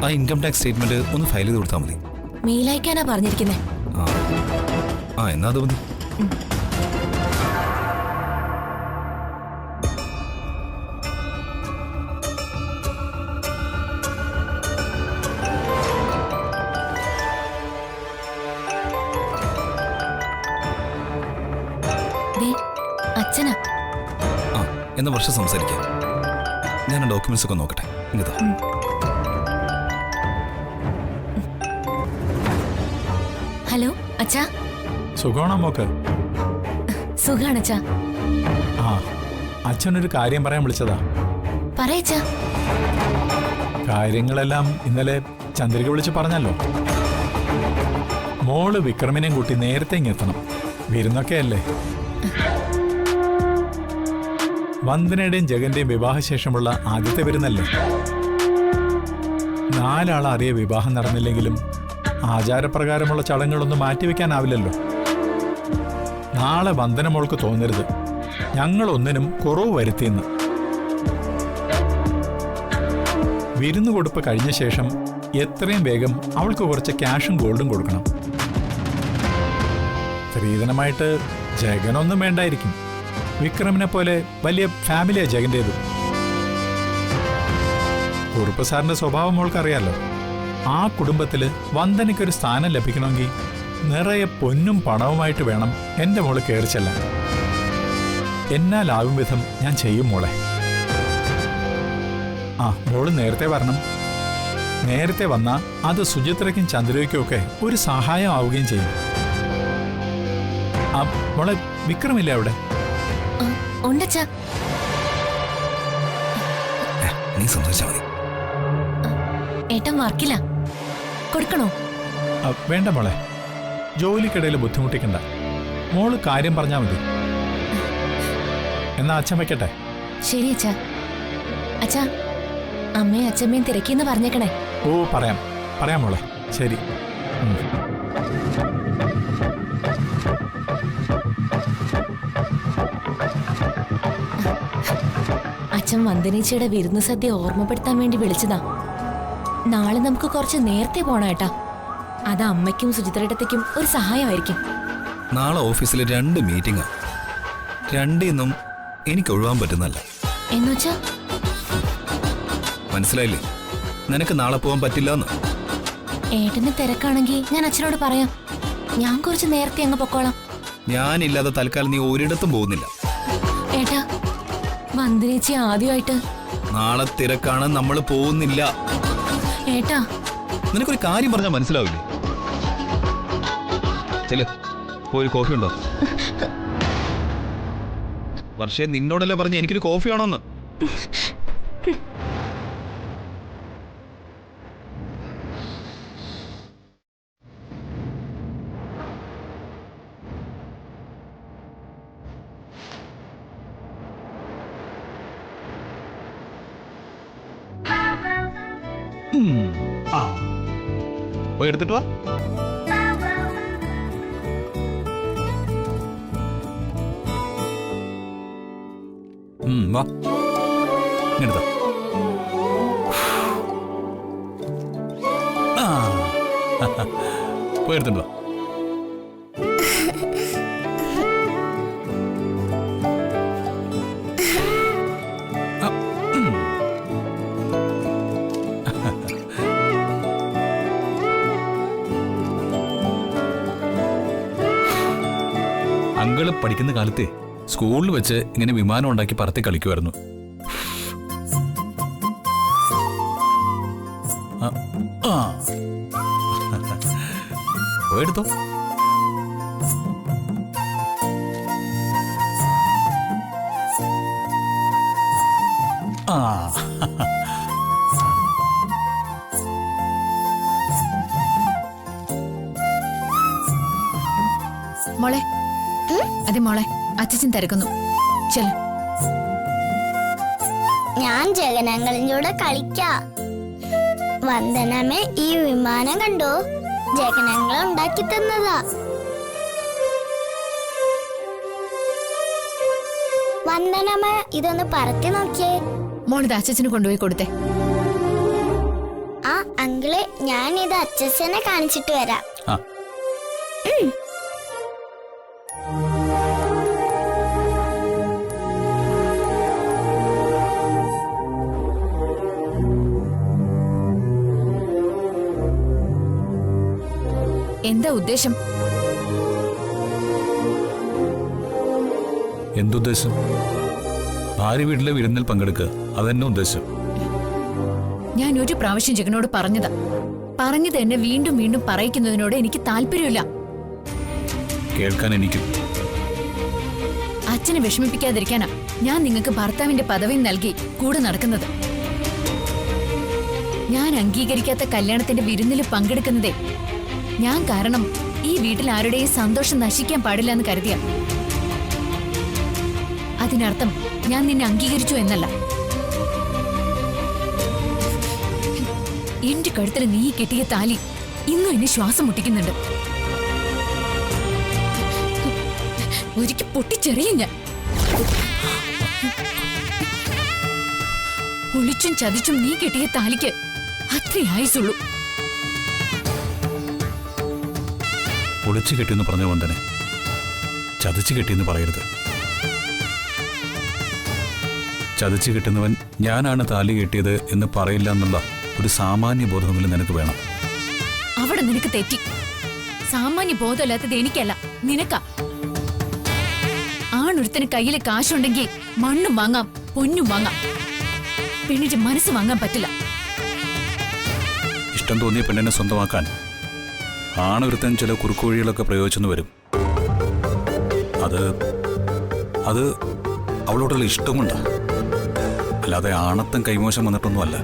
ആ income tax statement ഒന്ന് file ചെയ്ത് കൊടുത്താൽ മതി. മെയിൽ അയക്കാനാ പറഞ്ഞിരിക്കുന്നേ. ആ എന്നാ അത് മതി. അച്ഛനാ. ആ എന്നാ വർഷം സംസാരിക്കാം. ഞാൻ ഡോക്യുമെന്റ്സ് ഒക്കെ നോക്കട്ടെ. ഇങ്ങതാ. ഹലോ അച്ഛാ. സുഖമാണോ മോക്ക്? സുഖാണ് അച്ഛാ. ആ അച്ഛനൊരു കാര്യം പറയാൻ വിളിച്ചതാ. പറയച്ചാ. കാര്യങ്ങളെല്ലാം ഇന്നലെ ചന്ദ്രിക വിളിച്ച് പറഞ്ഞല്ലോ. മോള് വിക്രമിനെയും കൂട്ടി നേരത്തെ ഇങ്ങെത്തണം. വിരുന്നൊക്കെ അല്ലേ. വന്ദനയുടെയും ജഗന്റെയും വിവാഹശേഷമുള്ള ആദ്യത്തെ വിരുന്നല്ലേ. 4 ആളറിയ വിവാഹം നടന്നില്ലെങ്കിലും ആചാരപ്രകാരമുള്ള ചടങ്ങുകളൊന്നും മാറ്റിവെക്കാനാവില്ലല്ലോ. നാളെ വന്ദന മോൾക്ക് തോന്നരുത് ഞങ്ങളൊന്നിനും കുറവ് വരുത്തിയെന്ന്. വിരുന്നു കൊടുപ്പ് കഴിഞ്ഞ ശേഷം എത്രയും വേഗം അവൾക്ക് കുറച്ച് ക്യാഷും ഗോൾഡും കൊടുക്കണം. സ്ത്രീധനമായിട്ട് ജഗനൊന്നും വേണ്ടായിരിക്കും. വിക്രമിനെ പോലെ വലിയ ഫാമിലിയാ ജഗന്റേത്. കുറുപ്പ് സാറിന്റെ സ്വഭാവം മോൾക്കറിയാലോ. ആ കുടുംബത്തില് വന്ദനയ്ക്കൊരു സ്ഥാനം ലഭിക്കണമെങ്കിൽ നിറയെ പൊന്നും പണവുമായിട്ട് വേണം എന്റെ മോള് കയറിച്ചെല്ലാൻ. എന്നാലാവും വിധം ഞാൻ ചെയ്യും മോളെ. ആ മോള് നേരത്തെ വരണം. നേരത്തെ വന്നാ അത് സുചിത്രയ്ക്കും ചന്ദ്രയ്ക്കും ഒക്കെ ഒരു സഹായം ആവുകയും ചെയ്യും. ആ മോളെ വിക്രമില്ലേ അവിടെ? ഉണ്ടച്ചാ. നീ സംസാരിച്ചാ മതി. ഏട്ടൻ വർക്കില്ല. കൊടുക്കണോ? വേണ്ട മോളെ, ജോലിക്കിടയിൽ ബുദ്ധിമുട്ടിക്കണ്ട. മോള് കാര്യം പറഞ്ഞാ മതി. എന്നാ അച്ഛൻ വെക്കട്ടെ. ശരി അച്ഛാ. അച്ഛാ അമ്മയും അച്ഛമ്മയും തിരക്കിന്ന് പറഞ്ഞേക്കണേ. ഓ പറയാം പറയാം മോളെ. ശരി. അച്ഛൻ വന്ദനേച്ചിയുടെ വിരുന്ന് സദ്യ ഓർമ്മപ്പെടുത്താൻ വേണ്ടി വിളിച്ചതാ. നാളെ നമുക്ക് കുറച്ച് നേരത്തെ പോണേട്ടാ. അത് അമ്മയ്ക്കും സുചിത്രേട്ടത്തേക്കും ഒരു സഹായമായിരിക്കും. നാളെ ഓഫീസിൽ 2 മീറ്റിംഗാ. 2 എനിക്ക് ഒഴിവാൻ പറ്റുന്നല്ല. എന്നുവെച്ചാ? മനസ്സിലായില്ലേ? നിനക്ക് നാളെ പോകാൻ പറ്റില്ല. ഏട്ടന് തിരക്കാണെങ്കിൽ ഞാൻ അച്ഛനോട് പറയാം. ഞാൻ കുറച്ച് നേരത്തെ അങ്ങ് പൊക്കോളാം. ഞാനില്ലാതെ തൽക്കാലം നീ ഒരിടത്തും പോകുന്നില്ല. ഏട്ടാ വന്ദനേച്ചി ആദ്യമായിട്ട്. നാളെ തിരക്കാണ്, നമ്മൾ പോകുന്നില്ല. ഏട്ടാ നിനക്കൊരു കാര്യം പറഞ്ഞാൽ മനസ്സിലാവില്ലേ? ചെല്, പോയി കോഫി ഉണ്ടോ? വർഷേ നിന്നോടല്ലേ പറഞ്ഞ എനിക്കൊരു കോഫി ആണോന്ന്. പോയി എടുത്തിട്ട് വാ. വാ എടുത്ത. പോയി എടുത്തിട്ട് വാ. അങ്കിള് പഠിക്കുന്ന കാലത്തെ സ്കൂളിൽ വെച്ച് ഇങ്ങനെ വിമാനം ഉണ്ടാക്കി പറത്തി കളിക്കുമായിരുന്നു. എടുത്തോ. മോളെ, അതെ മോളെ, അച്ഛൻ തിരക്കുന്നു. ചെല്. ഞാൻ ജഗനങ്ങളിലൂടെ കളിക്കാ. വന്ദനമ്മേ, ഈ വിമാനം കണ്ടോ? ജഗനങ്ങൾ ഉണ്ടാക്കി തന്നതാ. വന്ദനമ്മ ഇതൊന്ന് പറത്തി നോക്കിയേ. മോളിത് അച്ഛന് കൊണ്ടുപോയി കൊടുത്തേ. ആ ഞാനിത് അച്ഛനെ കാണിച്ചിട്ട് വരാം. ആ എന്താ ഉദ്ദേശം? എന്തുദ്ദേശം? ഭാര്യ വീട്ടിലെ വിരുന്നിൽ പങ്കെടുക്കുക, അതെന്നെ ഉദ്ദേശം. ഞാൻ ഒരു പ്രാവശ്യം ജഗനോട് പറഞ്ഞതാ. പറഞ്ഞത് എന്നെ വീണ്ടും വീണ്ടും പറയിക്കുന്നതിനോട് എനിക്ക് താല്പര്യമില്ല. കേൾക്കാൻ എനിക്കും. അച്ഛനെ വിഷമിപ്പിക്കാതിരിക്കാനാ ഞാൻ നിങ്ങൾക്ക് ഭർത്താവിന്റെ പദവി നൽകി കൂടെ നടക്കുന്നത്. ഞാൻ അംഗീകരിക്കാത്ത കല്യാണത്തിന്റെ വിരുന്നിൽ പങ്കെടുക്കുന്നതേ ഞാൻ കാരണം ഈ വീട്ടിൽ ആരുടെയും സന്തോഷം നശിക്കാൻ പാടില്ല എന്ന് കരുതിയ. അതിനർത്ഥം ഞാൻ നിന്നെ അംഗീകരിച്ചു എന്നല്ല. എന്റെ കഴുത്തിൽ നീ കെട്ടിയ താലി ഇന്നും എന്നെ ശ്വാസം മുട്ടിക്കുന്നുണ്ട്. ഒരിക്കൽ പൊട്ടിച്ചെറിയും ഞാൻ. ഒളിച്ചും ചതിച്ചും നീ കെട്ടിയ താലിക്ക് അത്രേ ആയുസുള്ളൂ. ഒളിച്ചു കെട്ടിയെന്ന് പറഞ്ഞ വന്ദനെ, ചതച്ചു കെട്ടിയെന്ന് പറയരുത്. ചതച്ചു കെട്ടുന്നവൻ ഞാനാണ് താലി കെട്ടിയത് എന്ന് പറയില്ല എന്നുള്ള ഒരു സാമാന്യ ബോധമെങ്കിലും നിനക്ക് വേണം. അവിടെ നിനക്ക് തെറ്റി. സാമാന്യ ബോധമില്ലാത്തത് എനിക്കല്ല, നിനക്കാ. ആണൊരുത്തിന് കയ്യില് കാശുണ്ടെങ്കിൽ മണ്ണും വാങ്ങാം, പൊന്നും വാങ്ങാം. പെണ്ണിന്റെ മനസ്സ് വാങ്ങാൻ പറ്റില്ല. ഇഷ്ടം തോന്നിയ പെണ്ണിനെ സ്വന്തമാക്കാൻ ആണൊരുത്തൻ ചില കുറുക്കുവഴികളൊക്കെ പ്രയോഗിച്ചെന്ന് വരും. അത് അവളോടുള്ള ഇഷ്ടമുണ്ട്, അല്ലാതെ ആണത്തം കൈമോശം വന്നിട്ടൊന്നുമല്ല.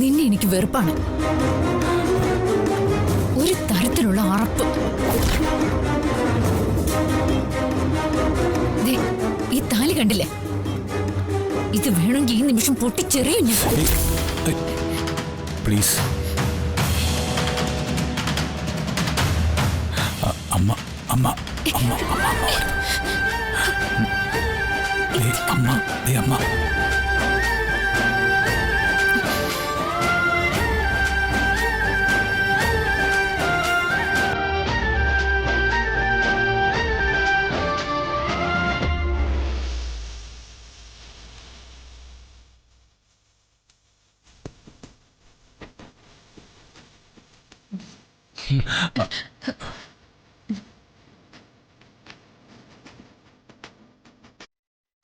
നിന്നെ എനിക്ക് വെറുപ്പാണ്. ഒരു തരത്തിലുള്ള അറപ്പ്. ദേ, ഈ താലി കണ്ടില്ലേ? ഇത് വേണമെങ്കിൽ ഈ നിമിഷം പൊട്ടിച്ചെറിയും ഞാൻ. പ്ലീസ് അമ്മ അമ്മ അമ്മ അമ്മ അമ്മ.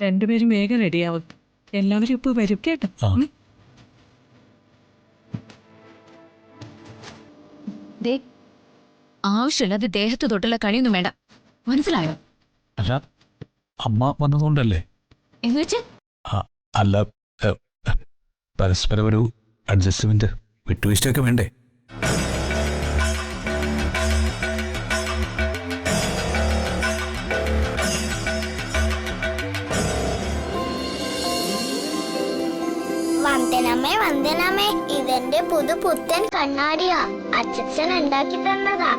രണ്ടുപേരും വേഗം റെഡിയാവും. എല്ലാവരും ഇപ്പൊ വരും കേട്ടോ. ആവശ്യമില്ലാതെ ദേഹത്ത് തൊട്ടുള്ള കഴിയൊന്നും വേണ്ട, മനസ്സിലായോ? അല്ല, അമ്മ വന്നതുകൊണ്ടല്ലേ? എന്നുവെച്ച് അല്ല, പരസ്പരം ഒരു അഡ്ജസ്റ്റ്മെന്റ്, വിട്ടുവീഴ്ചയൊക്കെ വേണ്ടേ? വന്ദനമ്മേ വന്ദനമ്മേ, ഇതെന്റെ പുതുപുത്തൻ കണ്ണാടിയാ. അച്ഛൻ ഉണ്ടാക്കി തന്നതാ.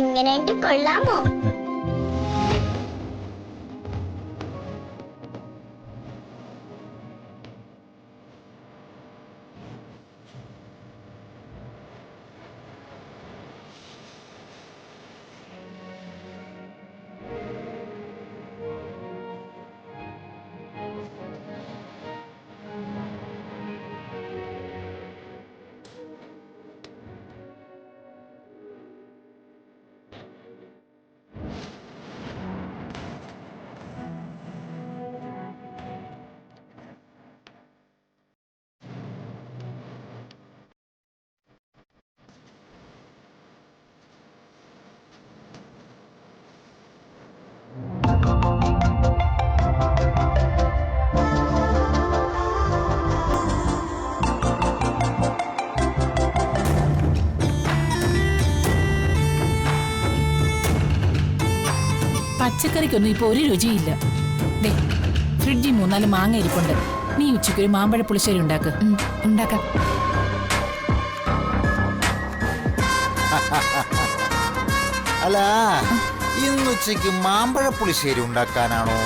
എങ്ങനെയുണ്ട്, കൊള്ളാമോ? പച്ചക്കറിക്കൊന്നും ഇപ്പൊ ഒരു രുചിയില്ല. ദേ, ഫ്രിഡ്ജിൽ 3-4 മാങ്ങ ഇരിപ്പുണ്ട്. നീ ഉച്ചയ്ക്ക് ഒരു മാമ്പഴ പുളിശ്ശേരി ഉണ്ടാക്ക്. ഉണ്ടാക്കാം. അല്ല, ഇന്നുച്ചയ്ക്ക് മാമ്പഴ പുളിശ്ശേരി ഉണ്ടാക്കാനാണോ?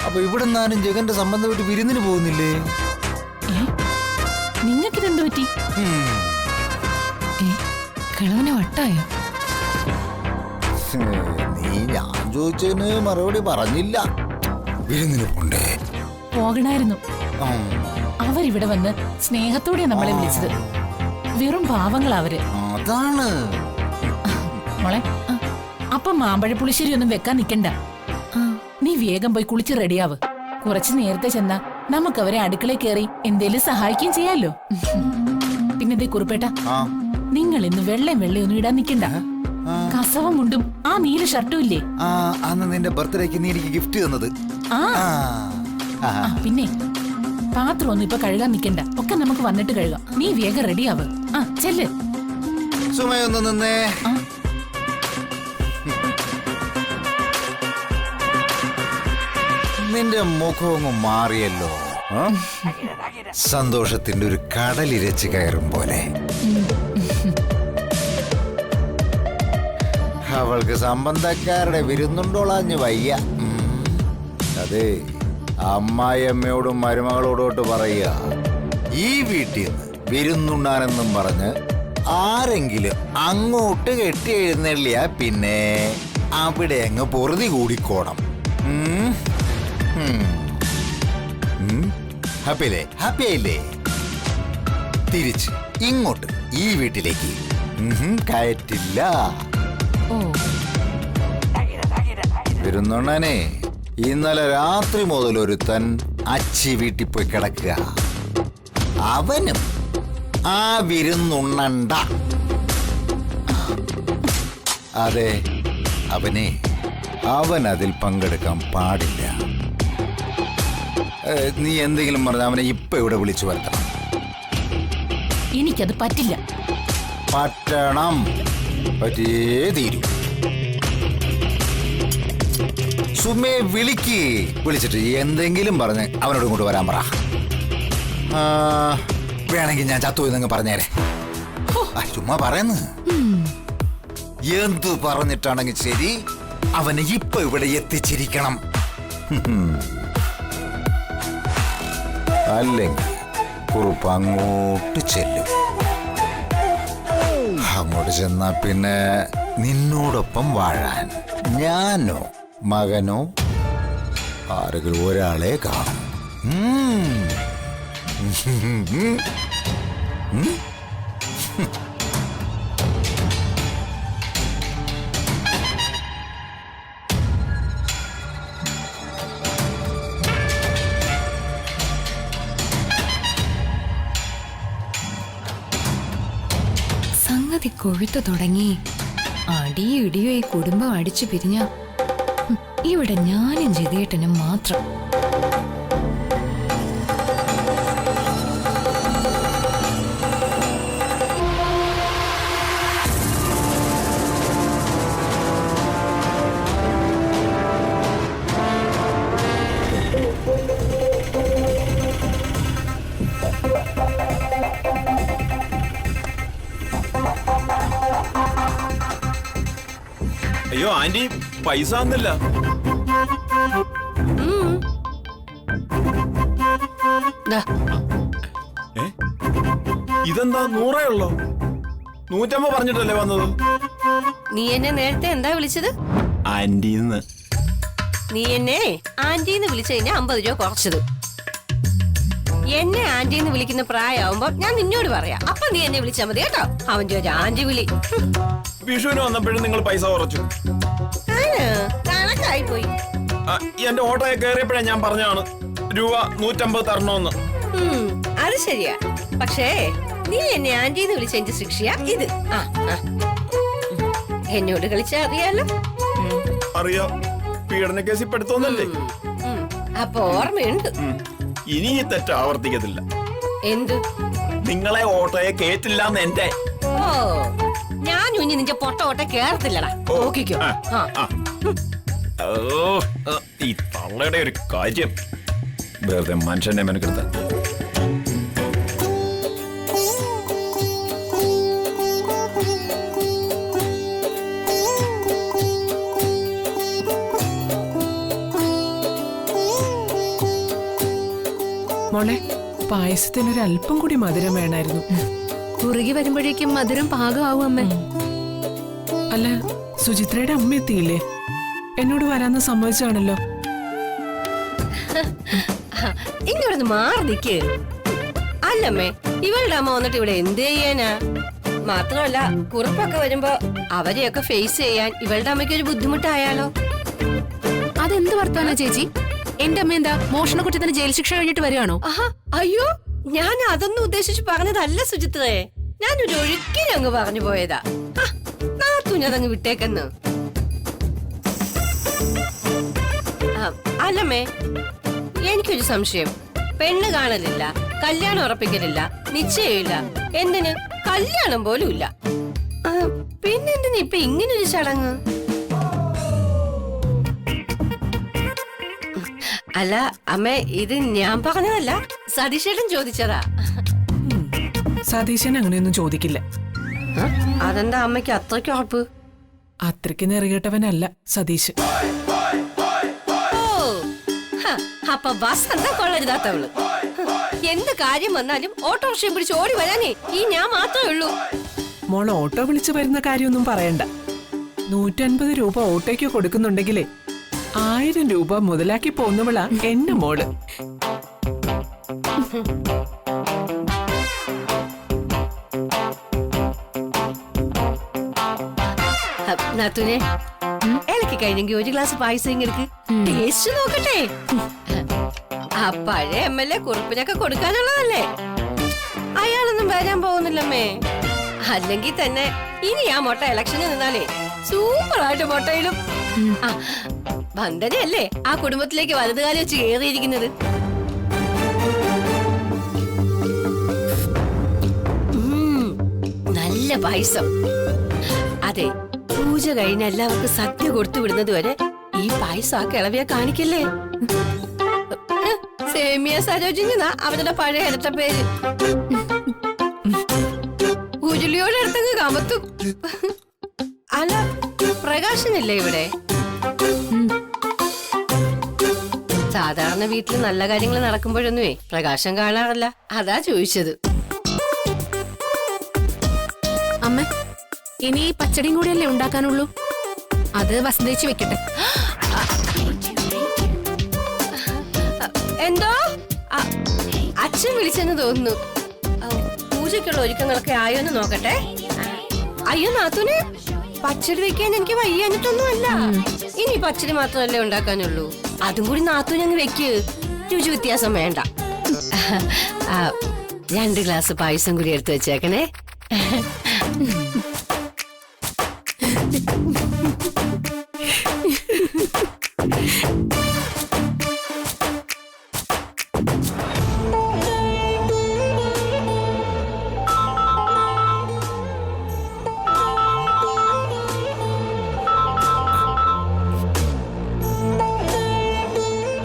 അപ്പൊ ഇവിടെ നിന്നാനും ജഗന്റെ സംബന്ധമായിട്ട് വിരുന്നിന് പോകുന്നില്ലേ? നിങ്ങൾക്കിതെന്ത് പറ്റി? കിളവന് വട്ടായോ? നീ ഞാൻ ചോദിച്ചതിന് മറുപടി പറഞ്ഞില്ല. വിരുന്നിന് പോണ്ടേ? പോകണായിരുന്നു. അവരിവിടെ വന്ന് സ്നേഹത്തോടെ നമ്മളെ വിളിച്ചത്. വെറും പാവങ്ങളാ അവര്. അതാണ്. മോളെ, അപ്പം മാമ്പഴ പുളിശ്ശേരി ഒന്നും വെക്കാൻ നിക്കണ്ട. നീ വേഗം പോയി കുളിച്ച് റെഡിയാവ്. കുറച്ച് നേരത്തെ ചെന്നാ നമുക്ക് അവരെ അടുക്കളയിൽ കയറി എന്തേലും സഹായിക്കുകയും ചെയ്യാലോ. പിന്നെ ദേ കുറുപ്പേട്ട, നിങ്ങൾ ഇന്ന് വെള്ളയൊന്നും ഇടാൻ നിക്കണ്ട. കസവും മുണ്ടും ആ നീല ഷർട്ടും ഇല്ലേ? അന്ന് നിന്റെ ബർത്ത്ഡേക്ക് നീ എനിക്ക് ഗിഫ്റ്റ് തന്നത്. പിന്നെ പാത്രം ഒന്നും ഇപ്പൊ കഴുകാൻ നിക്കണ്ട. ഒക്കെ നമുക്ക് വന്നിട്ട് കഴുകാം. നീ വേഗം റെഡിയാവ്. ചെല്ല്. സുമയൊന്ന് നിന്നേ. നിന്റെ മുഖമൊന്നും മാറിയല്ലോ. സന്തോഷത്തിന്റെ ഒരു കടലിരച്ച് കയറും പോലെ. അവൾക്ക് സംബന്ധക്കാരുടെ വിരുന്നുണ്ടോളാഞ്ഞ് വയ്യ. അതെ, അമ്മായിയമ്മയോടും മരുമകളോടോട്ട് പറയുക, ഈ വീട്ടിൽ നിന്ന് വിരുന്നുണ്ണാനെന്നും പറഞ്ഞ് ആരെങ്കിലും അങ്ങോട്ട് കെട്ടി എഴുന്നള്ളിയാ പിന്നെ അവിടെ അങ്ങ് പൊറുതി കൂടിക്കോണം. ഹാപ്പിയല്ലേ? ഹാപ്പിയായില്ലേ? തിരിച്ച് ഇങ്ങോട്ട് ഈ വീട്ടിലേക്ക് കയറ്റില്ല. വിരുന്നുണ്ണനെ ഇന്നലെ രാത്രി മുതൽ ഒരുത്തൻ അച്ചി വീട്ടിൽ പോയി കിടക്കുക. അവനും ആ വിരുന്നുണ്ണണ്ട. അതെ, അവൻ അതിൽ പങ്കെടുക്കാൻ പാടില്ല. നീ എന്തെങ്കിലും പറഞ്ഞ അവനെ ഇപ്പൊ ഇവിടെ വിളിച്ചു വരുത്തണം. എനിക്കത് പറ്റില്ല. പറ്റണം. പറ്റിയേ തീരൂ. സുമയെ വിളിച്ചിട്ട് എന്തെങ്കിലും പറഞ്ഞ് അവനോട് ഇങ്ങോട്ട് വരാൻ പറ. വേണമെങ്കിൽ ഞാൻ ചത്തുപോയെന്നങ്ങ് പറഞ്ഞേരെ. ചുമ്മാ പറയുന്നു. എന്ത് പറഞ്ഞിട്ടാണെങ്കിൽ ശരി, അവനെ ഇപ്പൊ ഇവിടെ എത്തിച്ചിരിക്കണം. അല്ലെങ്കിൽ കുറുപ്പ് അങ്ങോട്ട് ചെല്ലും. അങ്ങോട്ട് ചെന്നാ പിന്നെ നിന്നോടൊപ്പം വാഴാൻ ഞാനോ മകനോ ആരെങ്കിലും ഒരാളെ കാണും. സംഗതി കൊഴുത്തു തുടങ്ങി. അടിയും ഇടിയോ ഈ കുടുംബം അടിച്ചു പിരിഞ്ഞ ഇവിടെ ഞാനും ജിതേട്ടനും മാത്രം. അയ്യോ ആന്റി, പൈസ ഒന്നില്ല. ഇതെന്താ 100 ഉള്ളോ? 150 പറഞ്ഞിട്ടല്ലേ വന്നത്? നീ എന്നെ നേരത്തെ എന്താ വിളിച്ചത്? ആന്റിന്ന്. നീ എന്നെ ആന്റിന്ന് വിളിച്ചു കഴിഞ്ഞാൽ 50 രൂപ കുറച്ചത്. എന്നെ ആന്റിന്ന് വിളിക്കുന്ന പ്രായമാകുമ്പോ ഞാൻ നിന്നോട് പറയാം. അപ്പൊ നീ എന്നെ വിളിച്ചാൽ മതി കേട്ടോ. അവന്റെ ഒരു ആന്റി വിളി. വിഷുവിന് വന്നപ്പോഴും നിങ്ങൾ പൈസ കുറച്ചു. കണക്കായി പോയി. എന്റെ ഓട്ടോയെ കയറിയപ്പോഴേ ഞാൻ പറഞ്ഞാണ് രൂപ 150 തരണമെന്ന്. അത് ശരിയാ. പക്ഷേ നീ എന്നെ ആന്റിന്ന് വിളിച്ചതിന്റെ ശിക്ഷയാ ഇത്. എന്നോട് കളിച്ചാ അറിയാലോ. അറിയാം, പീഡന കേസിൽ പെടുത്തോന്നല്ലേ. അപ്പൊ ഓർമ്മയുണ്ട്. ഇനി ഈ തെറ്റ് ആവർത്തിക്കത്തില്ല. എന്ത്? നിങ്ങളെ ഓട്ടോയെ കേറ്റില്ലാന്ന് എന്റെ. ഓ, ഞാൻ ഇനി നിന്റെ പൊട്ട ഓട്ടെ കേറത്തില്ലടാ. നോക്കിക്കോ. ആ. ഓ, ഈ തള്ളയുടെ ഒരു കാര്യം വെറുതെ മനുഷ്യന്റെ മെനക്കെടുത്ത. മോളെ, പായസത്തിനൊരു അല്പം കൂടി മധുരം വേണമായിരുന്നു. കുറുകി വരുമ്പോഴേക്കും മധുരം പാകമാവും അമ്മേ. അല്ല, സുചിത്രയുടെ അമ്മ എത്തിയില്ലേ? എന്നോട് വരാന്ന് സമ്മതിച്ചാണല്ലോ. ഇങ്ങോട്ട് മാറി നിക്ക്. അല്ലമ്മേ, ഇവളുടെ അമ്മ വന്നിട്ട് ഇവിടെ എന്ത് ചെയ്യാനാ? മാത്രമല്ല, കുറിപ്പൊക്കെ വരുമ്പോ അവരെയൊക്കെ ഫേസ് ചെയ്യാൻ ഇവളുടെ അമ്മയ്ക്ക് ഒരു ബുദ്ധിമുട്ടായാലോ? അതെന്ത് വർത്താനാ ചേച്ചി? എന്റെ അമ്മ എന്താ മോഷണ കുറ്റത്തിന് ജയിൽ ശിക്ഷ കഴിഞ്ഞിട്ട് വരികയാണോ? അയ്യോ, ഞാൻ അതൊന്നും ഉദ്ദേശിച്ച് പറഞ്ഞതല്ല സുചിത്രേ. ഞാനൊരു ഒഴുക്കിനെ അങ്ങ് പറഞ്ഞു പോയതാ. നാത്തൂഞ്ഞതങ്ങ് വിട്ടേക്കെന്ന്. അല്ലമ്മേ, എനിക്കൊരു സംശയം. പെണ്ണ് കാണലില്ല, കല്യാണം ഉറപ്പിക്കലില്ല, നിശ്ചയമില്ല, എന്തിന് കല്യാണം പോലും ഇല്ല. പിന്നെന്തിനാ ഇപ്പൊ ഇങ്ങനൊരു ചടങ്ങ്? അല്ല അമ്മേ, ഇത് ഞാൻ പറഞ്ഞതല്ല, സതീശേട്ടൻ ചോദിച്ചതാ. സതീശൻ അങ്ങനെയൊന്നും ചോദിക്കില്ല. അതെന്താ അമ്മയ്ക്ക് അത്രയ്ക്ക് ഉറപ്പ്? അത്രയ്ക്ക് നെറുകേട്ടവനല്ല സതീശ്. അപ്പൊ വസന്ത കൊള്ളരുതാത്തവള്. എന്ത് കാര്യം വന്നാലും ഓട്ടോറിക്ഷയും പിടിച്ച് ഓടി വരാനേ ഈ ഞാൻ മാത്രമേ ഉള്ളൂ. മോൾ ഓട്ടോ വിളിച്ചു വരുന്ന കാര്യമൊന്നും പറയണ്ട. 150 രൂപ ഓട്ടോയ്ക്ക് കൊടുക്കുന്നുണ്ടെങ്കിലേ 1000 രൂപ മുതലാക്കി പോന്നവളാ എന്റെ മോള്. നാത്തൂനെ, ഇലക്കി കഴിഞ്ഞെങ്കിൽ ഒരു ഗ്ലാസ് പായസം എടുക്ക്, ടേസ്റ്റ് നോക്കട്ടെ. ആ പഴയ MLA കുറിപ്പിനൊക്കെ കൊടുക്കാനുള്ളതല്ലേ? അയാളൊന്നും വരാൻ പോകുന്നില്ലമ്മേ. അല്ലെങ്കിൽ തന്നെ ഇനി ആ മൊട്ട ഇലക്ഷന് നിന്നാലേ സൂപ്പറായിട്ട് മൊട്ടയിലും. വന്ദനയല്ലേ ആ കുടുംബത്തിലേക്ക് വലതുകാലം വെച്ച് കയറിയിരിക്കുന്നത്. നല്ല പായസം. അതെ, പൂജ കഴിഞ്ഞ എല്ലാവർക്കും സദ്യ കൊടുത്തു വിടുന്നത് വരെ ഈ പായസം ആ കിളവിയെ കാണിക്കല്ലേ. സേമിയ സരോജിനി അവരുടെ പഴയ ഇരട്ട പേര്. ഉരുളിയോടെ അടുത്തങ്ങ് കമത്തും. അല്ല, പ്രകാശനില്ലേ ഇവിടെ? സാധാരണ വീട്ടിൽ നല്ല കാര്യങ്ങൾ നടക്കുമ്പോഴൊന്നുമേ പ്രകാശം കാണാറില്ല. അതാ ചോദിച്ചത്. അമ്മ, ഇനി പച്ചടിയും കൂടിയല്ലേ ഉണ്ടാക്കാനുള്ളൂ? അത് വസന്തേച്ച് വെക്കട്ടെ. എന്തോ അച്ഛൻ വിളിച്ചെന്ന് തോന്നുന്നു. പൂജയ്ക്കുള്ള ഒരുക്കങ്ങളൊക്കെ ആയോന്ന് നോക്കട്ടെ. അയ്യോ നാത്തൂനെ, പച്ചടി വെക്കാൻ എനിക്ക് വയ്യാഞ്ഞിട്ടൊന്നുമല്ല. ഇനി പച്ചടി മാത്രമല്ലേ ഉണ്ടാക്കാനുള്ളൂ. അതും കൂടി നാത്തൂന് അങ്ങ് വെക്ക്. രുചി വ്യത്യാസം വേണ്ട. 2 ഗ്ലാസ് പായസം കൂടി എടുത്തു വെച്ചേക്കണേ.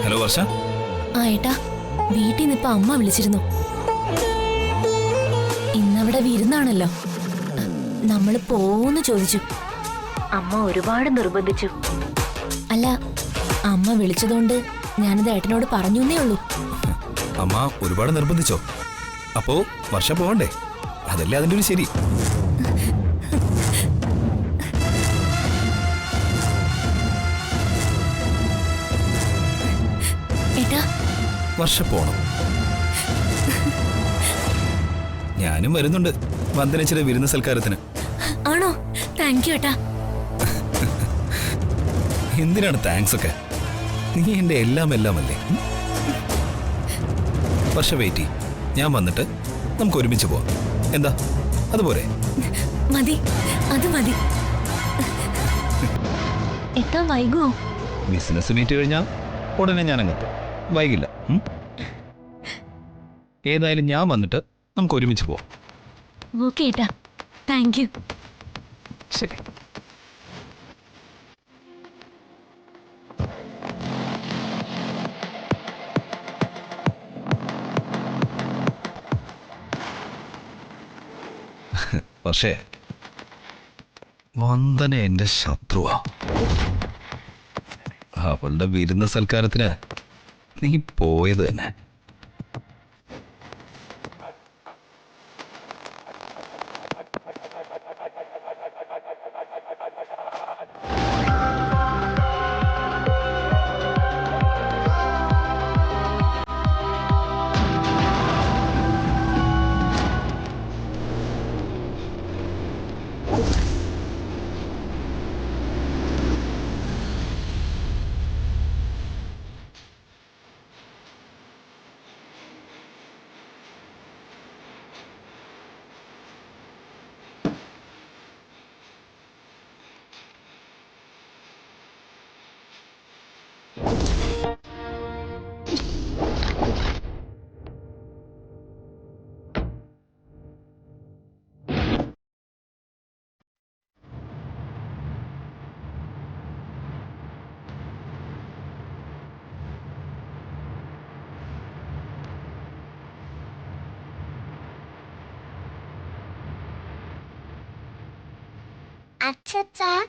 ഹലോ വർഷ. ആ ഏട്ടാ, വീട്ടിൽ നിന്ന് ഇപ്പൊ അമ്മ വിളിച്ചിരുന്നു. ഇന്നവിടെ വിരുന്നാണല്ലോ, നമ്മള് പോന്ന് ചോദിച്ചു. അമ്മ ഒരുപാട് നിർബന്ധിച്ചു. അല്ല, അമ്മ വിളിച്ചതുകൊണ്ട് ഞാനത് ഏട്ടനോട് പറഞ്ഞേ ഉള്ളൂ. അമ്മ ഒരുപാട് നിർബന്ധിച്ചോ? അപ്പോ വർഷ പോകണ്ടേ? അതല്ലേ അതിന്റെ ഒരു ശരി. ഏട്ടാ, വർഷ പോണം. ഞാനും വരുന്നുണ്ട് വന്ദനച്ചിയുടെ വിരുന്ന് സൽക്കാരത്തിന്. ആണോ? താങ്ക് യു ഏട്ടാ. എന്തിനാണ് താങ്ക്സ് ഒക്കെ? നീ എന്റെ എല്ലാം അല്ലേ. വർഷ വെയിറ്റ്, ഞാൻ വന്നിട്ട് നമുക്ക് ഒരുമിച്ച് പോവാം. എന്താ, അതുപോലെ? മതി, അത് മതി. എത്താൻ വൈകുമോ? ബിസിനസ് മീറ്റ് കഴിഞ്ഞാൽ ഉടനെ ഞാൻ അങ്ങെത്തും, വൈകില്ല. ഏതായാലും ഞാൻ വന്നിട്ട് നമുക്ക് ഒരുമിച്ച് പോവാം. ഓക്കെ ഏട്ടാ, താങ്ക് യു. ശരി. പക്ഷേ വന്ദന എന്റെ ശത്രുവാ. അവളുടെ വിരുന്ന സൽക്കാരത്തിന് നീ പോയത് തന്നെ. അച്ഛാ